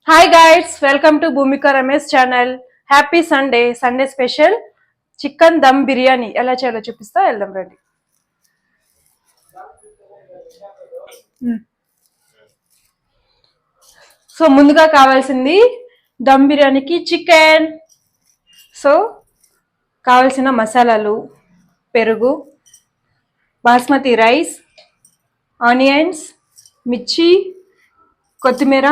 Hi guides, welcome to Bhumika Ramesh channel. Happy Sunday. Sunday special chicken dum biryani ఎలా చేయాలో చూపిస్తా. వెళ్దాం రండి. సో ముందుగా కావాల్సింది దమ్ బిర్యానీకి చికెన్. సో కావాల్సిన మసాలాలు: పెరుగు, బాస్మతి రైస్, ఆనియన్స్, మిర్చి, కొత్తిమీర.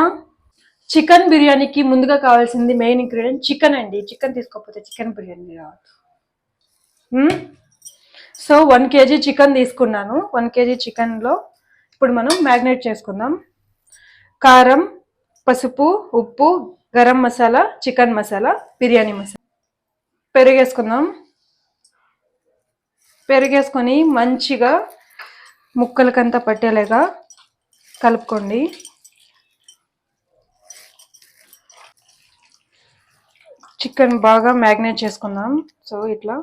చికెన్ బిర్యానీకి ముందుగా కావాల్సింది మెయిన్ ఇంగ్రీడియంట్ చికెన్ అండి. చికెన్ తీసుకోకపోతే చికెన్ బిర్యానీ రాదు. సో 1 kg చికెన్ తీసుకున్నాను. 1 kg చికెన్లో ఇప్పుడు మనం మ్యారినేట్ చేసుకుందాం. కారం, పసుపు, ఉప్పు, గరం మసాలా, చికెన్ మసాలా, బిర్యానీ మసాలా. పెరుగేసుకుందాం. పెరుగేసుకొని మంచిగా ముక్కలకంతా పట్టేలాగా కలుపుకోండి. చికెన్ బాగా మ్యాగ్నేట్ చేసుకుందాం. సో ఇట్లా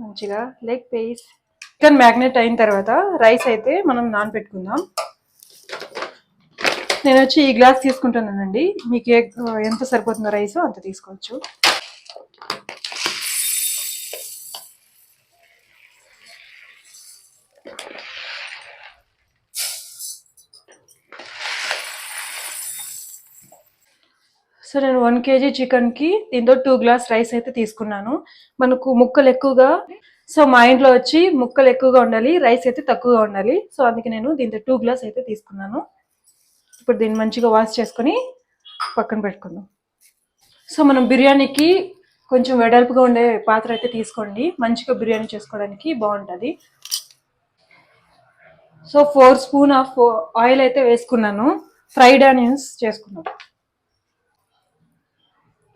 మంచిగా లెగ్ పీస్. చికెన్ మ్యాగ్నేట్ అయిన తర్వాత రైస్ అయితే మనం నానబెట్టుకుందాం. నేను వచ్చి ఈ గ్లాస్ తీసుకుంటున్నానండి. మీకు ఎంత సరిపోతుందో రైస్ అంత తీసుకోవచ్చు. సో నేను 1 kg చికెన్కి దీంతో 2 గ్లాస్ రైస్ అయితే తీసుకున్నాను. మనకు ముక్కలు ఎక్కువగా, సో మా ఇంట్లో వచ్చి ముక్కలు ఎక్కువగా ఉండాలి, రైస్ అయితే తక్కువగా ఉండాలి. సో అందుకే నేను దీంతో 2 గ్లాస్ అయితే తీసుకున్నాను. ఇప్పుడు దీన్ని మంచిగా వాష్ చేసుకొని పక్కన పెట్టుకుందాం. సో మనం బిర్యానీకి కొంచెం వెడల్పుగా ఉండే పాత్ర అయితే తీసుకోండి. మంచిగా బిర్యానీ చేసుకోవడానికి బాగుంటుంది. సో 4 స్పూన్ ఆఫ్ ఆయిల్ అయితే వేసుకున్నాను. ఫ్రైడ్ ఆనియన్స్ చేసుకున్నాను.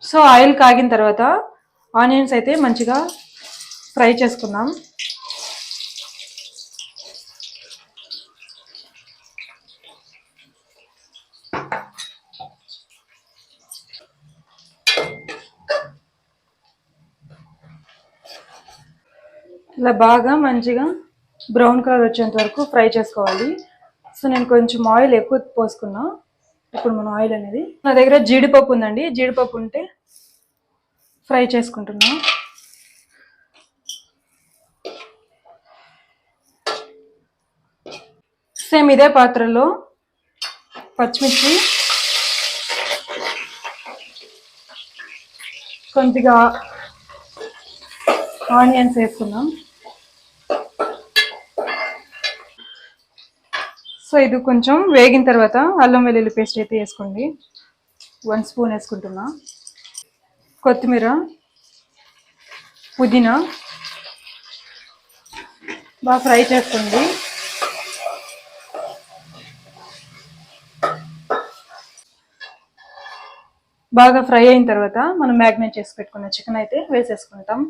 సో ఆయిల్ కాగిన తర్వాత ఆనియన్స్ అయితే మంచిగా ఫ్రై చేసుకుందాం. ఇలా బాగా మంచిగా బ్రౌన్ కలర్ వచ్చేంత వరకు ఫ్రై చేసుకోవాలి. సో నేను కొంచెం ఆయిల్ ఎక్కువ పోసుకున్నా. ఇప్పుడు మన ఆయిల్ అనేది, నా దగ్గర జీడిపప్పు ఉందండి. జీడిపప్పు ఉంటే ఫ్రై చేసుకుంటున్నా. సేమ్ ఇదే పాత్రలో పచ్చిమిర్చి, కొద్దిగా ఆనియన్స్ వేసుకుందాం. సో ఇది కొంచెం వేగిన తర్వాత అల్లం వెల్లుల్లి పేస్ట్ అయితే వేసుకోండి. 1 స్పూన్ వేసుకుంటున్నా. కొత్తిమీర, పుదీనా బాగా ఫ్రై చేసుకోండి. బాగా ఫ్రై అయిన తర్వాత మనం మ్యాగ్నేట్ చేసి పెట్టుకున్న చికెన్ అయితే వేసేసుకుంటాం.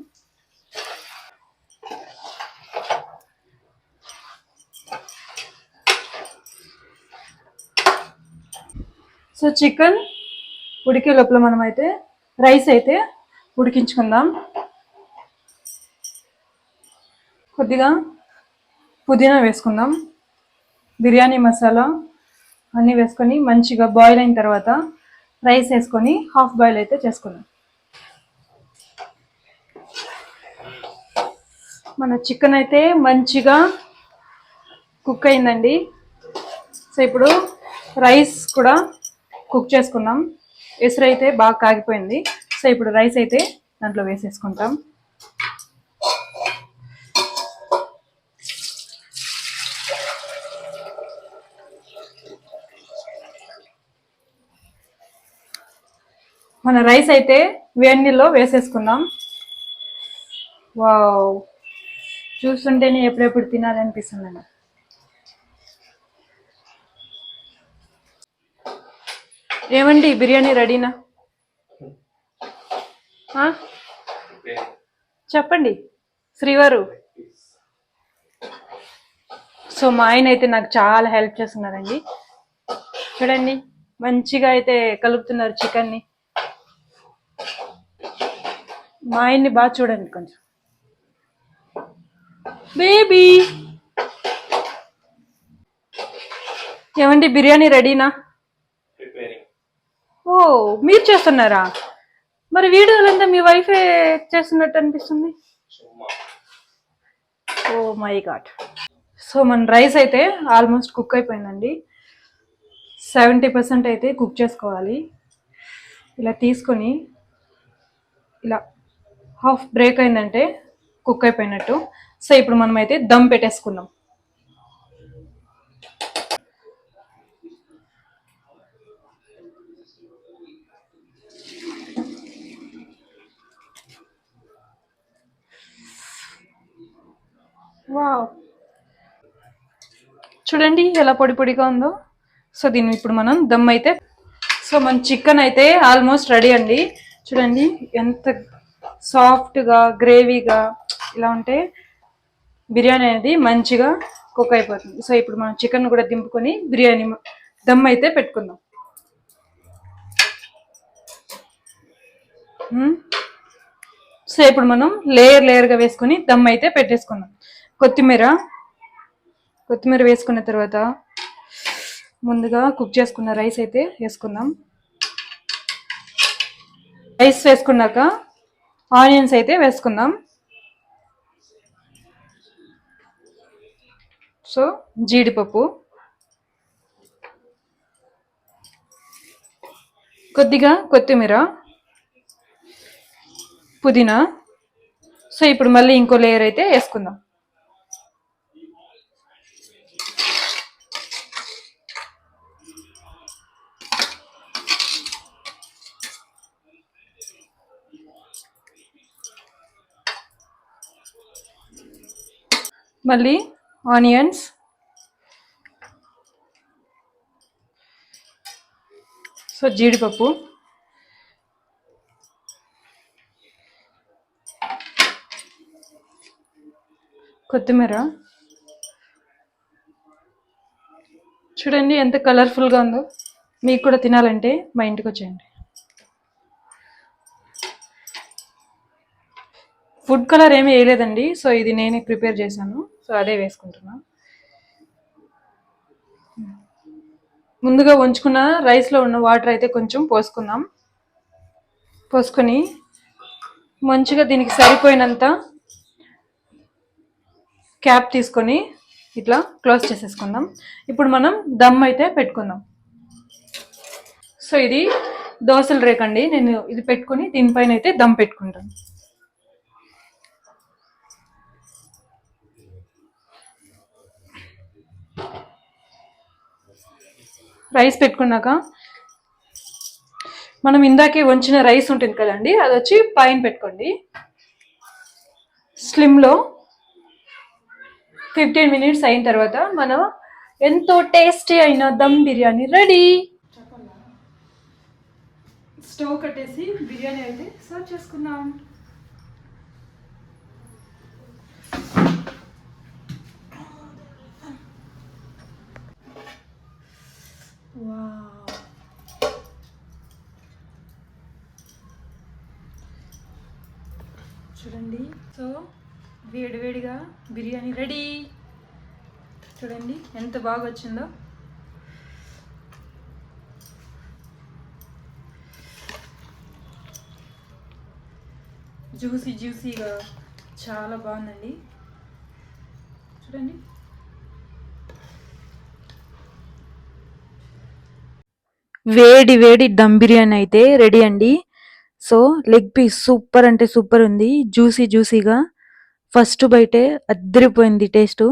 సో చికెన్ ఉడికే లోపల మనం అయితే రైస్ అయితే ఉడికించుకుందాం. కొద్దిగా పుదీనా వేసుకుందాం. బిర్యానీ మసాలా అన్నీ వేసుకొని మంచిగా బాయిల్ అయిన తర్వాత రైస్ వేసుకొని హాఫ్ బాయిల్ అయితే చేసుకుందాం. మన చికెన్ అయితే మంచిగా కుక్ అయిందండి. సో ఇప్పుడు రైస్ కూడా కుక్ చేసుకుందాం. ఎసురు అయితే బాగా కాగిపోయింది. సో ఇప్పుడు రైస్ అయితే దాంట్లో వేసేసుకుంటాం. మన రైస్ అయితే వేడి నీళ్ళలో వేసేసుకుందాం. వావ్, చూస్తుంటేనే ఎప్పుడెప్పుడు తినాలనిపిస్తుందండి. ఏమండి, బిర్యానీ రెడీనా? చెప్పండి శ్రీవారు. సో మా ఆయన అయితే నాకు చాలా హెల్ప్ చేస్తున్నారండి. చూడండి మంచిగా అయితే కలుపుతున్నారు చికెన్ని. మా ఆయన్ని బాగా చూడండి కొంచెం. బేబీ, ఏమండి బిర్యానీ రెడీనా? ఓ మీరు చేస్తున్నారా? మరి వీడియోలంతా మీ వైఫే చేస్తున్నట్టు అనిపిస్తుంది. Oh my God. సో మన రైస్ అయితే ఆల్మోస్ట్ కుక్ అయిపోయిందండి. 70% అయితే కుక్ చేసుకోవాలి. ఇలా తీసుకొని ఇలా హాఫ్ బ్రేక్ అయిందంటే కుక్ అయిపోయినట్టు. సో ఇప్పుడు మనం అయితే దమ్ పెట్టేసుకుందాం. వావ్, చూడండి ఎలా పొడి పొడిగా ఉందో. సో దీన్ని ఇప్పుడు మనం దమ్ అయితే, సో మన చికెన్ అయితే ఆల్మోస్ట్ రెడీ అండి. చూడండి ఎంత సాఫ్ట్గా గ్రేవీగా ఇలా ఉంటే బిర్యానీ అనేది మంచిగా కుక్ అయిపోతుంది. సో ఇప్పుడు మనం చికెన్ కూడా దింపుకొని బిర్యానీ దమ్ అయితే పెట్టుకుందాం. సో ఇప్పుడు మనం లేయర్గా వేసుకొని దమ్ అయితే పెట్టేసుకుందాం. కొత్తిమీర వేసుకున్న తర్వాత ముందుగా కుక్ చేసుకున్న రైస్ అయితే వేసుకుందాం. రైస్ వేసుకున్నాక ఆనియన్స్ అయితే వేసుకుందాం. సో జీడిపప్పు, కొద్దిగా కొత్తిమీర, పుదీనా. సో ఇప్పుడు మళ్ళీ ఇంకో లేయర్ అయితే వేసుకుందాం. మళ్ళీ ఆనియన్స్, సో జీడిపప్పు, కొత్తిమీర. చూడండి ఎంత కలర్ఫుల్గా ఉందో. మీకు కూడా తినాలంటే మా ఇంటికి వచ్చేయండి. ఫుడ్ కలర్ ఏమీ వేయలేదండి. సో ఇది నేనే ప్రిపేర్ చేశాను. సో అదే వేసుకుంటున్నా. ముందుగా ఉంచుకున్న రైస్లో ఉన్న వాటర్ అయితే కొంచెం పోసుకొని మంచిగా దీనికి సరిపోయినంత క్యాప్ తీసుకొని ఇట్లా క్లోజ్ చేసేసుకుందాం. ఇప్పుడు మనం దమ్ అయితే పెట్టుకుందాం. సో ఇది దోశల రేక్ అండి. నేను ఇది పెట్టుకొని దీనిపైన అయితే దమ్ పెట్టుకుంటాను. రైస్ పెట్టుకున్నాక మనం ఇందాకే వంచిన రైస్ ఉంటుంది కదండి, అది వచ్చి పైన పెట్టుకోండి. స్లిమ్లో 15 minutes అయిన తర్వాత మనం ఎంతో టేస్టీ అయిన దమ్ బిర్యానీ రెడీ. స్టవ్ కట్టేసి బిర్యానీ అయితే సర్వ్ చేసుకుందాం. చూడండి, సో వేడివేడిగా బిర్యానీ రెడీ. చూడండి ఎంత బాగా వచ్చిందో. జ్యూసీగా చాలా బాగుందండి. చూడండి. వేడి దమ్ బిర్యానీ అయితే రెడీ అండి. సో లెగ్ పీస్ సూపర్ అంటే సూపర్ ఉంది. జ్యూసీగా ఫస్ట్ బైటే అద్దరిపోయింది టేస్ట్.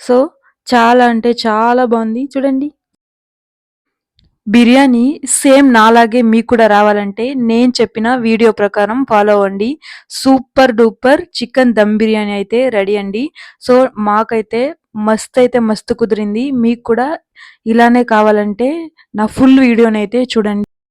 సో చాలా అంటే చాలా బాగుంది. చూడండి, బిర్యానీ సేమ్ నాలాగే మీకు కూడా రావాలంటే నేను చెప్పిన వీడియో ప్రకారం ఫాలో అవ్వండి. Super duper chicken dum biryani అయితే రెడీ అండి. సో మాకైతే మస్తు కుదిరింది. మీకు కూడా ఇలానే కావాలంటే నా ఫుల్ వీడియోనైతే చూడండి.